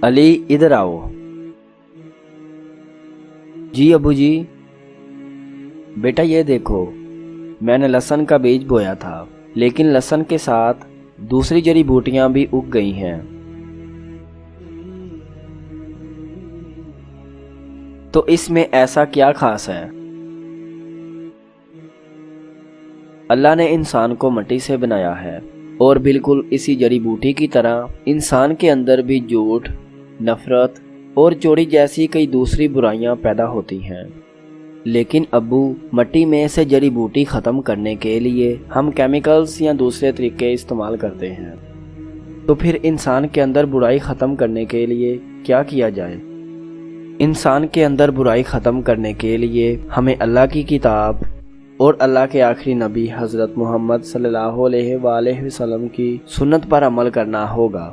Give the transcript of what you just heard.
علی ادھر آؤ۔ جی ابو جی۔ بیٹا یہ دیکھو، میں نے لہسن کا بیج بویا تھا، لیکن لہسن کے ساتھ دوسری جڑی بوٹیاں بھی اگ گئی ہیں۔ تو اس میں ایسا کیا خاص ہے؟ اللہ نے انسان کو مٹی سے بنایا ہے، اور بالکل اسی جڑی بوٹی کی طرح انسان کے اندر بھی جھوٹ، نفرت اور چوری جیسی کئی دوسری برائیاں پیدا ہوتی ہیں۔ لیکن ابو، مٹی میں سے جڑی بوٹی ختم کرنے کے لیے ہم کیمیکلز یا دوسرے طریقے استعمال کرتے ہیں، تو پھر انسان کے اندر برائی ختم کرنے کے لیے کیا کیا جائے؟ انسان کے اندر برائی ختم کرنے کے لیے ہمیں اللہ کی کتاب اور اللہ کے آخری نبی حضرت محمد صلی اللہ علیہ وآلہ وسلم کی سنت پر عمل کرنا ہوگا۔